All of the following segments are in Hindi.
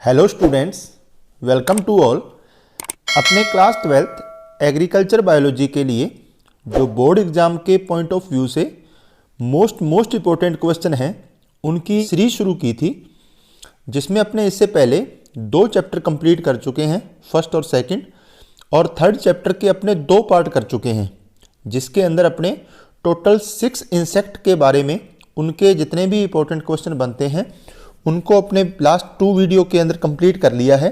Hello students, welcome to all. अपने क्लास 12th एग्रीकल्चर बायोलॉजी के लिए जो बोर्ड एग्ज़ाम के पॉइंट ऑफ व्यू से मोस्ट इम्पोर्टेंट क्वेश्चन हैं उनकी सीरीज शुरू की थी, जिसमें अपने इससे पहले 2 चैप्टर कंप्लीट कर चुके हैं, फर्स्ट और सेकंड, और थर्ड चैप्टर के अपने 2 पार्ट कर चुके हैं, जिसके अंदर अपने टोटल 6 इंसेक्ट के बारे में उनके जितने भी इंपॉर्टेंट क्वेश्चन बनते हैं उनको अपने लास्ट 2 वीडियो के अंदर कंप्लीट कर लिया है।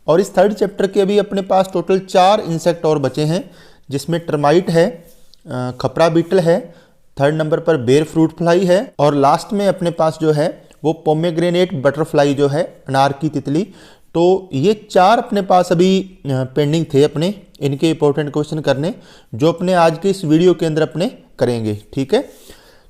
और इस थर्ड चैप्टर के अभी अपने पास टोटल 4 इंसेक्ट और बचे हैं, जिसमें टर्माइट है, खपरा बीटल है, थर्ड नंबर पर बेर फ्रूट फ्लाई है, और लास्ट में अपने पास जो है वो पोमेग्रेनेट बटरफ्लाई जो है, अनार की तितली। तो ये 4 अपने पास अभी पेंडिंग थे अपने इनके इंपॉर्टेंट क्वेश्चन करने, जो अपने आज के इस वीडियो के अंदर अपने करेंगे। ठीक है,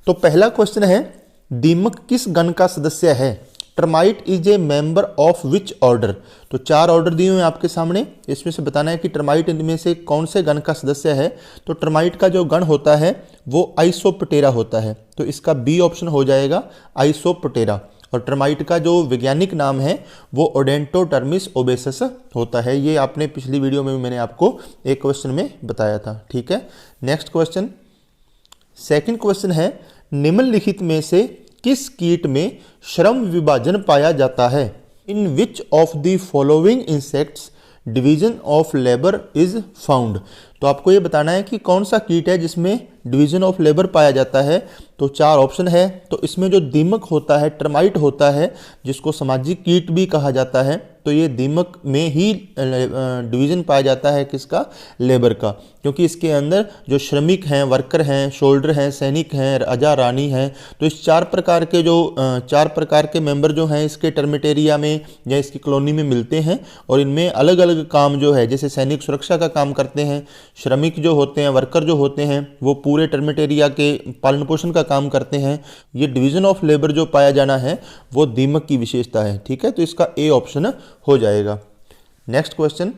तो पहला क्वेश्चन है, दीमक किस गण का सदस्य है? Termite is a member of which order? तो 4 ऑर्डर दिए हुए हैं आपके सामने, इसमें से बताना है कि टर्माइट इनमें से कौन से गण का सदस्य है। तो टर्माइट का जो गण होता है वो आइसोप्टेरा होता है, तो इसका बी ऑप्शन हो जाएगा, आइसोप्टेरा। और टर्माइट का जो वैज्ञानिक नाम है वो ओडेंटोटर्मिस ओबेसस होता है। ये आपने पिछली वीडियो में भी मैंने आपको एक क्वेश्चन में बताया था। ठीक है, नेक्स्ट क्वेश्चन, सेकंड क्वेश्चन है, निम्नलिखित में से किस कीट में श्रम विभाजन पाया जाता है? In which of the following insects division of labour is found? तो आपको ये बताना है कि कौन सा कीट है जिसमें डिवीजन ऑफ लेबर पाया जाता है। तो 4 ऑप्शन है। तो इसमें जो दीमक होता है, टर्माइट होता है, जिसको सामाजिक कीट भी कहा जाता है, तो ये दीमक में ही डिवीज़न पाया जाता है किसका? लेबर का, क्योंकि इसके अंदर जो श्रमिक हैं, वर्कर हैं, शोल्डर हैं, सैनिक हैं, राजा रानी हैं। तो इस 4 प्रकार के मेंबर जो हैं इसके टर्मिटेरिया में या इसकी कॉलोनी में मिलते हैं, और इनमें अलग अलग काम जो है, जैसे सैनिक सुरक्षा का काम करते हैं, श्रमिक जो होते हैं, वर्कर जो होते हैं, वो पूरे टर्मिटेरिया के पालन पोषण का काम करते हैं। ये डिवीज़न ऑफ लेबर जो पाया जाना है वो दीमक की विशेषता है। ठीक है, तो इसका ए ऑप्शन हो जाएगा। नेक्स्ट क्वेश्चन,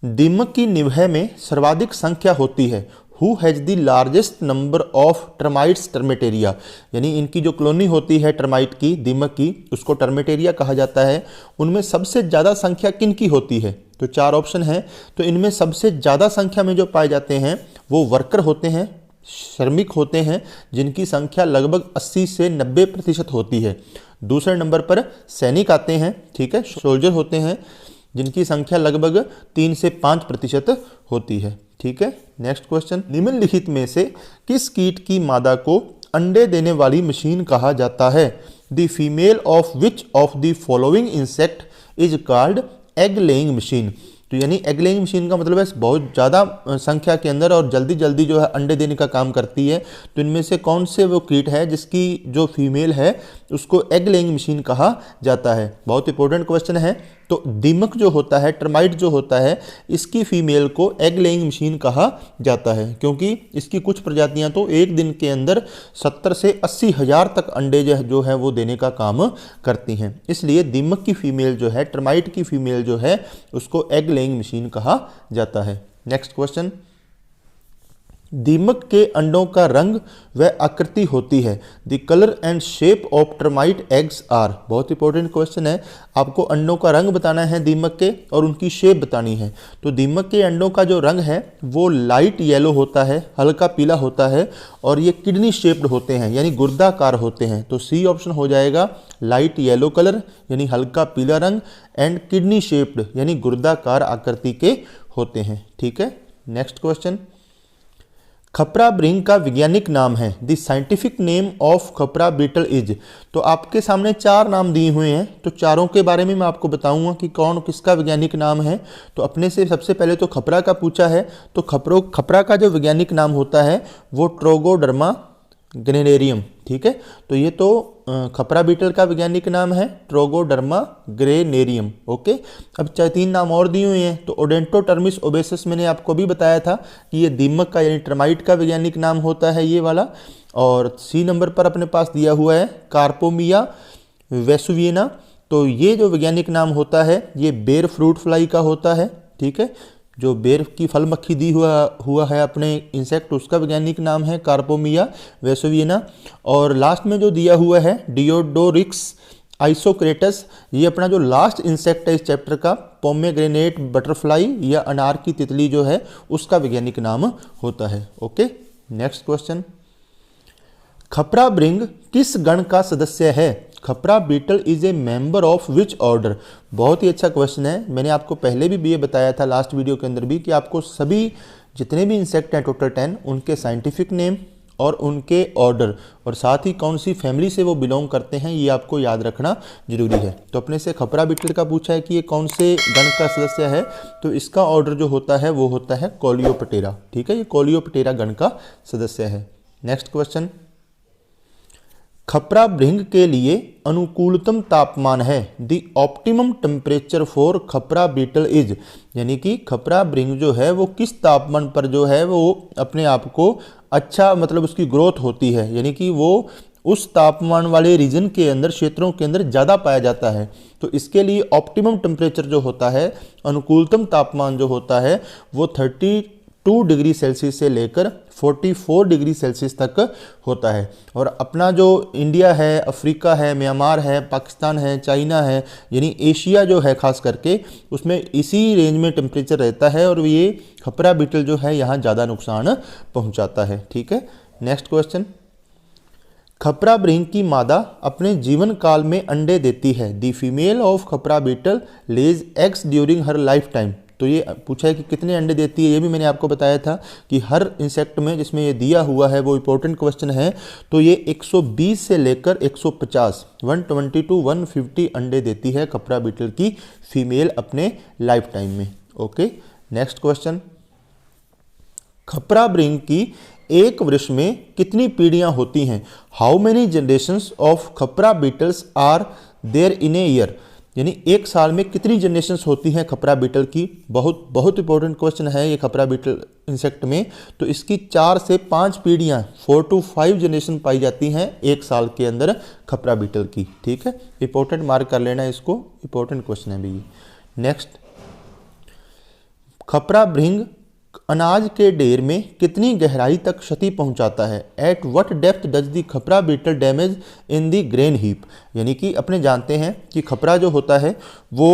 दीमक की निभय में सर्वाधिक संख्या होती है। Who has the largest number of termites termitaria? यानी इनकी जो कॉलोनी होती है टर्माइट की, दीमक की, उसको टर्मिटेरिया कहा जाता है। उनमें सबसे ज़्यादा संख्या किन की होती है? तो 4 ऑप्शन है। तो इनमें सबसे ज़्यादा संख्या में जो पाए जाते हैं वो वर्कर होते हैं, श्रमिक होते हैं, जिनकी संख्या लगभग 80 से 90% होती है। दूसरे नंबर पर सैनिक आते हैं, ठीक है, सोल्जर होते हैं, जिनकी संख्या लगभग 3 से 5% होती है। ठीक है, नेक्स्ट क्वेश्चन, निम्नलिखित में से किस कीट की मादा को अंडे देने वाली मशीन कहा जाता है? The female of which of the following insect is called egg laying machine? तो यानी एग लेइंग मशीन का मतलब है बहुत ज़्यादा संख्या के अंदर और जल्दी जो है अंडे देने का काम करती है। तो इनमें से कौन से वो कीट है जिसकी जो फीमेल है उसको एग लेइंग मशीन कहा जाता है? बहुत इंपॉर्टेंट क्वेश्चन है। तो दीमक जो होता है, टर्माइट जो होता है, इसकी फीमेल को एग लेइंग मशीन कहा जाता है, क्योंकि इसकी कुछ प्रजातियां तो एक दिन के अंदर 70 से 80 हज़ार तक अंडे जो है वो देने का काम करती हैं। इसलिए दीमक की फीमेल जो है, टर्माइट की फीमेल जो है, उसको एग लेइंग मशीन कहा जाता है। नेक्स्ट क्वेश्चन, दीमक के अंडों का रंग व आकृति होती है। The colour and shape of termite eggs are? बहुत इंपॉर्टेंट क्वेश्चन है। आपको अंडों का रंग बताना है दीमक के, और उनकी शेप बतानी है। तो दीमक के अंडों का जो रंग है वो लाइट येलो होता है, हल्का पीला होता है, और ये किडनी शेप्ड होते हैं, यानी गुर्दाकार होते हैं। तो सी ऑप्शन हो जाएगा, लाइट येलो कलर यानी हल्का पीला रंग, एंड किडनी शेप्ड यानी गुर्दाकार आकृति के होते हैं। ठीक है, नेक्स्ट क्वेश्चन, खपरा ब्रिंग का वैज्ञानिक नाम है। The scientific name of khapra beetle is? तो आपके सामने 4 नाम दिए हुए हैं, तो चारों के बारे में मैं आपको बताऊंगा कि कौन किसका वैज्ञानिक नाम है। तो अपने से सबसे पहले तो खपरा का पूछा है, तो खपरा का जो वैज्ञानिक नाम होता है वो ट्रोगोडर्मा ग्रेनेरियम। ठीक है, तो ये तो खपरा बीटल का वैज्ञानिक नाम है ट्रोगोडर्मा ग्रेनेरियम। ओके, अब 3 नाम और दिए हुए हैं। तो ओडेंटोटर्मिस ओबेसस मैंने आपको भी बताया था कि ये दीमक का यानी टर्माइट का वैज्ञानिक नाम होता है, ये वाला। और सी नंबर पर अपने पास दिया हुआ है कार्पोमिया वेसुवियना। तो ये जो वैज्ञानिक नाम होता है ये बेर फ्रूट फ्लाई का होता है। ठीक है, जो बेर की फल मक्खी दी हुआ है अपने इंसेक्ट, उसका वैज्ञानिक नाम है कार्पोमिया वेसोवियना। और लास्ट में जो दिया हुआ है डियोडोरिक्स आइसोक्रेटस, ये अपना जो लास्ट इंसेक्ट है इस चैप्टर का, पोमेग्रेनेट बटरफ्लाई या अनार की तितली जो है उसका वैज्ञानिक नाम होता है। ओके, नेक्स्ट क्वेश्चन, खपरा भृंग किस गण का सदस्य है? Khapra beetle is a member of which order? बहुत ही अच्छा क्वेश्चन है। मैंने आपको पहले भी ये बताया था लास्ट वीडियो के अंदर भी कि आपको सभी जितने भी इंसेक्ट हैं टोटल 10 उनके साइंटिफिक नेम और उनके ऑर्डर और साथ ही कौन सी फैमिली से वो बिलोंग करते हैं ये आपको याद रखना जरूरी है। तो अपने से खपरा बीटल का पूछा है कि ये कौन से गण का सदस्य है, तो इसका ऑर्डर जो होता है वो होता है कोलियोप्टेरा। ठीक है, ये कोलियोप्टेरा गण का सदस्य है। नेक्स्ट क्वेश्चन, खपरा भृंग के लिए अनुकूलतम तापमान है? द ऑप्टिमम टेम्परेचर फॉर खपरा बीटल इज, यानी कि खपरा भृंग जो है वो किस तापमान पर जो है वो अपने आप को अच्छा मतलब उसकी ग्रोथ होती है, यानी कि वो उस तापमान वाले रीजन के अंदर क्षेत्रों के अंदर ज़्यादा पाया जाता है। तो इसके लिए ऑप्टिमम टेम्परेचर जो होता है, अनुकूलतम तापमान जो होता है वो 32 डिग्री सेल्सियस से लेकर 44 डिग्री सेल्सियस तक होता है। और अपना जो इंडिया है, अफ्रीका है, म्यांमार है, पाकिस्तान है, चाइना है, यानी एशिया जो है खास करके उसमें इसी रेंज में टेम्परेचर रहता है और ये खपरा बीटल जो है यहाँ ज़्यादा नुकसान पहुँचाता है। ठीक है, नेक्स्ट क्वेश्चन, खपरा भृंग की मादा अपने जीवन काल में अंडे देती है। The female of khapra beetle lays eggs during her lifetime. तो ये पूछा है कि कितने अंडे देती है, ये भी मैंने आपको बताया था कि हर इंसेक्ट में जिसमें ये दिया हुआ है वो इंपॉर्टेंट क्वेश्चन है। तो ये 120 से लेकर 150 120 to 150 अंडे देती है खपरा बीटल की फीमेल अपने लाइफ टाइम में। ओके, नेक्स्ट क्वेश्चन, खपरा भृंग की एक वर्ष में कितनी पीढ़ियां होती हैं? How many generations of khapra beetles are there in a year, यानी एक साल में कितनी जनरेशंस होती हैं खपरा बीटल की? बहुत इंपॉर्टेंट क्वेश्चन है ये खपरा बीटल इंसेक्ट में। तो इसकी 4 से 5 पीढ़ियां 4 to 5 जनरेशन पाई जाती हैं एक साल के अंदर खपरा बीटल की। ठीक है, इंपॉर्टेंट मार्क कर लेना इसको, इंपॉर्टेंट क्वेश्चन है भैया। नेक्स्ट, खपरा भृंग अनाज के ढेर में कितनी गहराई तक क्षति पहुंचाता है? At what depth does the khapra beetle damage in the grain heap, यानी कि अपने जानते हैं कि खपरा जो होता है वो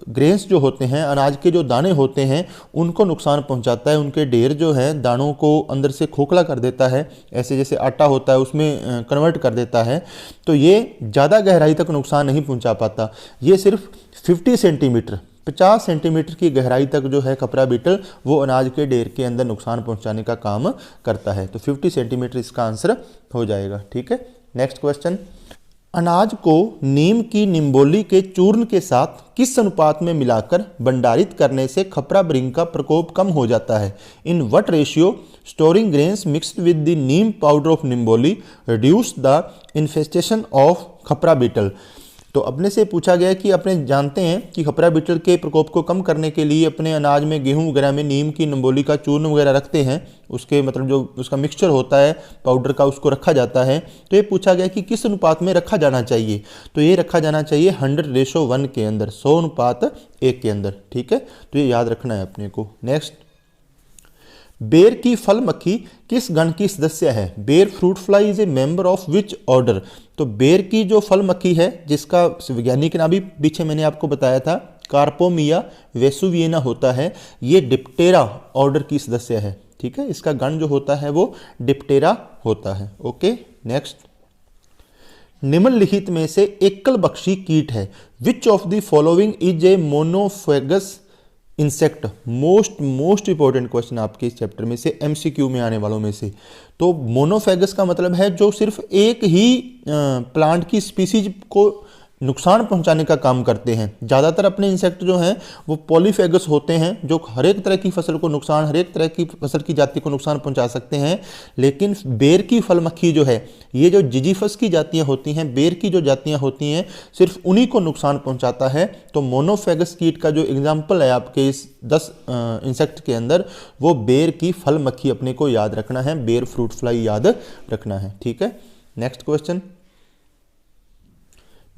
ग्रेन्स जो होते हैं, अनाज के जो दाने होते हैं उनको नुकसान पहुंचाता है। उनके ढेर जो है दानों को अंदर से खोखला कर देता है, ऐसे जैसे आटा होता है उसमें कन्वर्ट कर देता है। तो ये ज़्यादा गहराई तक नुकसान नहीं पहुंचा पाता, ये सिर्फ 50 सेंटीमीटर 50 सेंटीमीटर की गहराई तक जो है खपरा बीटल वो अनाज के ढेर के अंदर नुकसान पहुंचाने का काम करता है। तो 50 सेंटीमीटर इसका आंसर हो जाएगा। ठीक है, नेक्स्ट क्वेश्चन, अनाज को नीम की निम्बोली के चूर्ण के साथ किस अनुपात में मिलाकर भंडारित करने से खपरा भृंग का प्रकोप कम हो जाता है? In what ratio storing grains mixed with the neem powder of nimboli reduce the infestation of khapra beetle. तो अपने से पूछा गया कि अपने जानते हैं कि खपरा बीटल के प्रकोप को कम करने के लिए अपने अनाज में, गेहूं वगैरह में नीम की निम्बोली का चूर्ण वगैरह रखते हैं, उसके मतलब जो उसका मिक्सचर होता है पाउडर का उसको रखा जाता है। तो ये पूछा गया कि किस अनुपात में रखा जाना चाहिए? तो ये रखा जाना चाहिए 100:1 के अंदर, 100:1 के अंदर। ठीक है, तो ये याद रखना है अपने को। नेक्स्ट, बेर की फल मक्खी किस गण की सदस्य है? बेर fruit fly is a member of which order? तो बेर की जो फल मक्खी है जिसका वैज्ञानिक नाम भी पीछे मैंने आपको बताया था, कार्पोमिया वेसुविएना होता है, ये डिप्टेरा ऑर्डर की सदस्य है। ठीक है, इसका गण जो होता है वो डिप्टेरा होता है। ओके, नेक्स्ट, निम्नलिखित में से एकल बख्शी कीट है। विच of the following is a monophagous insect? Most important question आपके इस चैप्टर में से, एमसीक्यू में आने वालों में से। तो मोनोफेगस का मतलब है जो सिर्फ एक ही प्लांट की स्पीसीज को नुकसान पहुंचाने का काम करते हैं। ज़्यादातर अपने इंसेक्ट जो हैं वो पॉलीफेगस होते हैं, जो हर एक तरह की फसल को नुकसान, हर एक तरह की फसल की जाति को नुकसान पहुंचा सकते हैं। लेकिन बेर की फल मक्खी जो है, ये जो जिजीफस की जातियां होती हैं, बेर की जो जातियां होती हैं, सिर्फ उन्हीं को नुकसान पहुंचाता है। तो मोनोफेगस कीट का जो एग्जाम्पल है आपके इस 10 इंसेक्ट के अंदर, वो बेर की फल मक्खी अपने को याद रखना है, बेर फ्रूट फ्लाई याद रखना है। ठीक है, नेक्स्ट क्वेश्चन,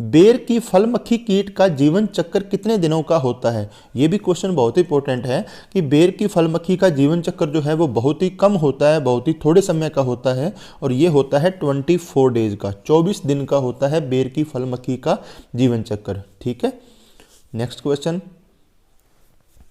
बेर की फल मक्खी कीट का जीवन चक्र कितने दिनों का होता है। ये भी क्वेश्चन बहुत इंपॉर्टेंट है कि बेर की फल मक्खी का जीवन चक्र जो है वो बहुत ही कम होता है, बहुत ही थोड़े समय का होता है, और ये होता है 24 डेज का, 24 दिन का होता है बेर की फल मक्खी का जीवन चक्र। ठीक है, नेक्स्ट क्वेश्चन,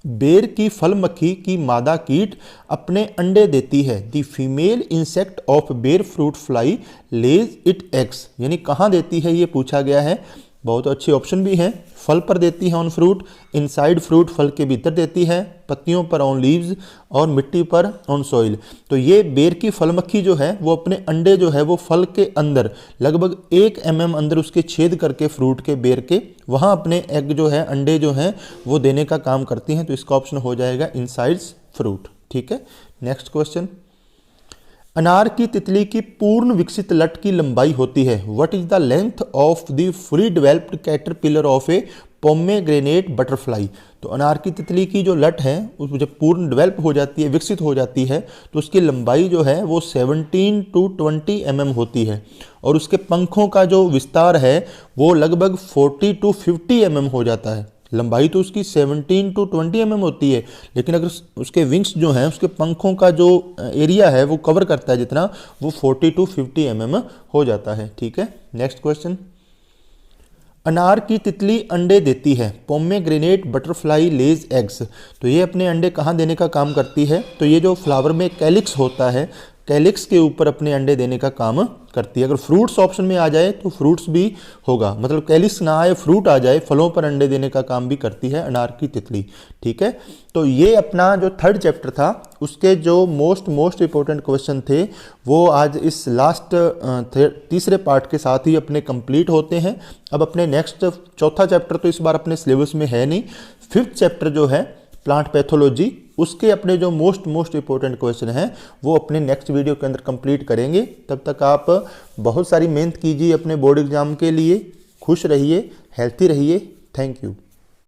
बेर की फल मक्खी की मादा कीट अपने अंडे देती है। The female insect of ber fruit fly lays it eggs, यानी कहाँ देती है ये पूछा गया है। बहुत अच्छे ऑप्शन भी हैं। फल पर देती है ऑन फ्रूट, इनसाइड फ्रूट फल के भीतर देती है, पत्तियों पर ऑन लीव्स, और मिट्टी पर ऑन सॉइल। तो ये बेर की फल मक्खी जो है वो अपने अंडे जो है वो फल के अंदर लगभग 1 mm अंदर उसके छेद करके फ्रूट के बेर के वहाँ अपने एग जो है अंडे जो हैं वो देने का काम करती हैं। तो इसका ऑप्शन हो जाएगा इनसाइड्स फ्रूट। ठीक है, नेक्स्ट क्वेश्चन, अनार की तितली की पूर्ण विकसित लट की लंबाई होती है। What is the length of the fully developed caterpillar of A pomegranate butterfly. तो अनार की तितली की जो लट है उस जब पूर्ण डेवलप हो जाती है, विकसित हो जाती है, तो उसकी लंबाई जो है वो 17 to 20 mm होती है, और उसके पंखों का जो विस्तार है वो लगभग 40 to 50 mm हो जाता है। लंबाई तो उसकी 17 to 20 mm होती है, लेकिन अगर उसके विंग्स जो हैं, उसके पंखों का जो एरिया है वो कवर करता है जितना, वो 40 to 50 mm हो जाता है। ठीक है, नेक्स्ट क्वेश्चन, अनार की तितली अंडे देती है। पोमेग्रेनेट बटरफ्लाई लेज एग्स, तो ये अपने अंडे कहाँ देने का काम करती है। तो ये जो फ्लावर में कैलिक्स होता है, कैलिक्स के ऊपर अपने अंडे देने का काम करती है। अगर फ्रूट्स ऑप्शन में आ जाए तो फ्रूट्स भी होगा, मतलब कैलिक्स ना आए फ्रूट आ जाए, फलों पर अंडे देने का काम भी करती है अनार की तितली। ठीक है, तो ये अपना जो थर्ड चैप्टर था उसके जो मोस्ट इंपॉर्टेंट क्वेश्चन थे वो आज इस लास्ट तीसरे पार्ट के साथ ही अपने कंप्लीट होते हैं। अब अपने नेक्स्ट चौथा चैप्टर तो इस बार अपने सिलेबस में है नहीं, 5th चैप्टर जो है प्लांट पैथोलॉजी, उसके अपने जो मोस्ट इंपॉर्टेंट क्वेश्चन हैं वो अपने नेक्स्ट वीडियो के अंदर कंप्लीट करेंगे। तब तक आप बहुत सारी मेहनत कीजिए अपने बोर्ड एग्जाम के लिए। खुश रहिए, हेल्थी रहिए। Thank you.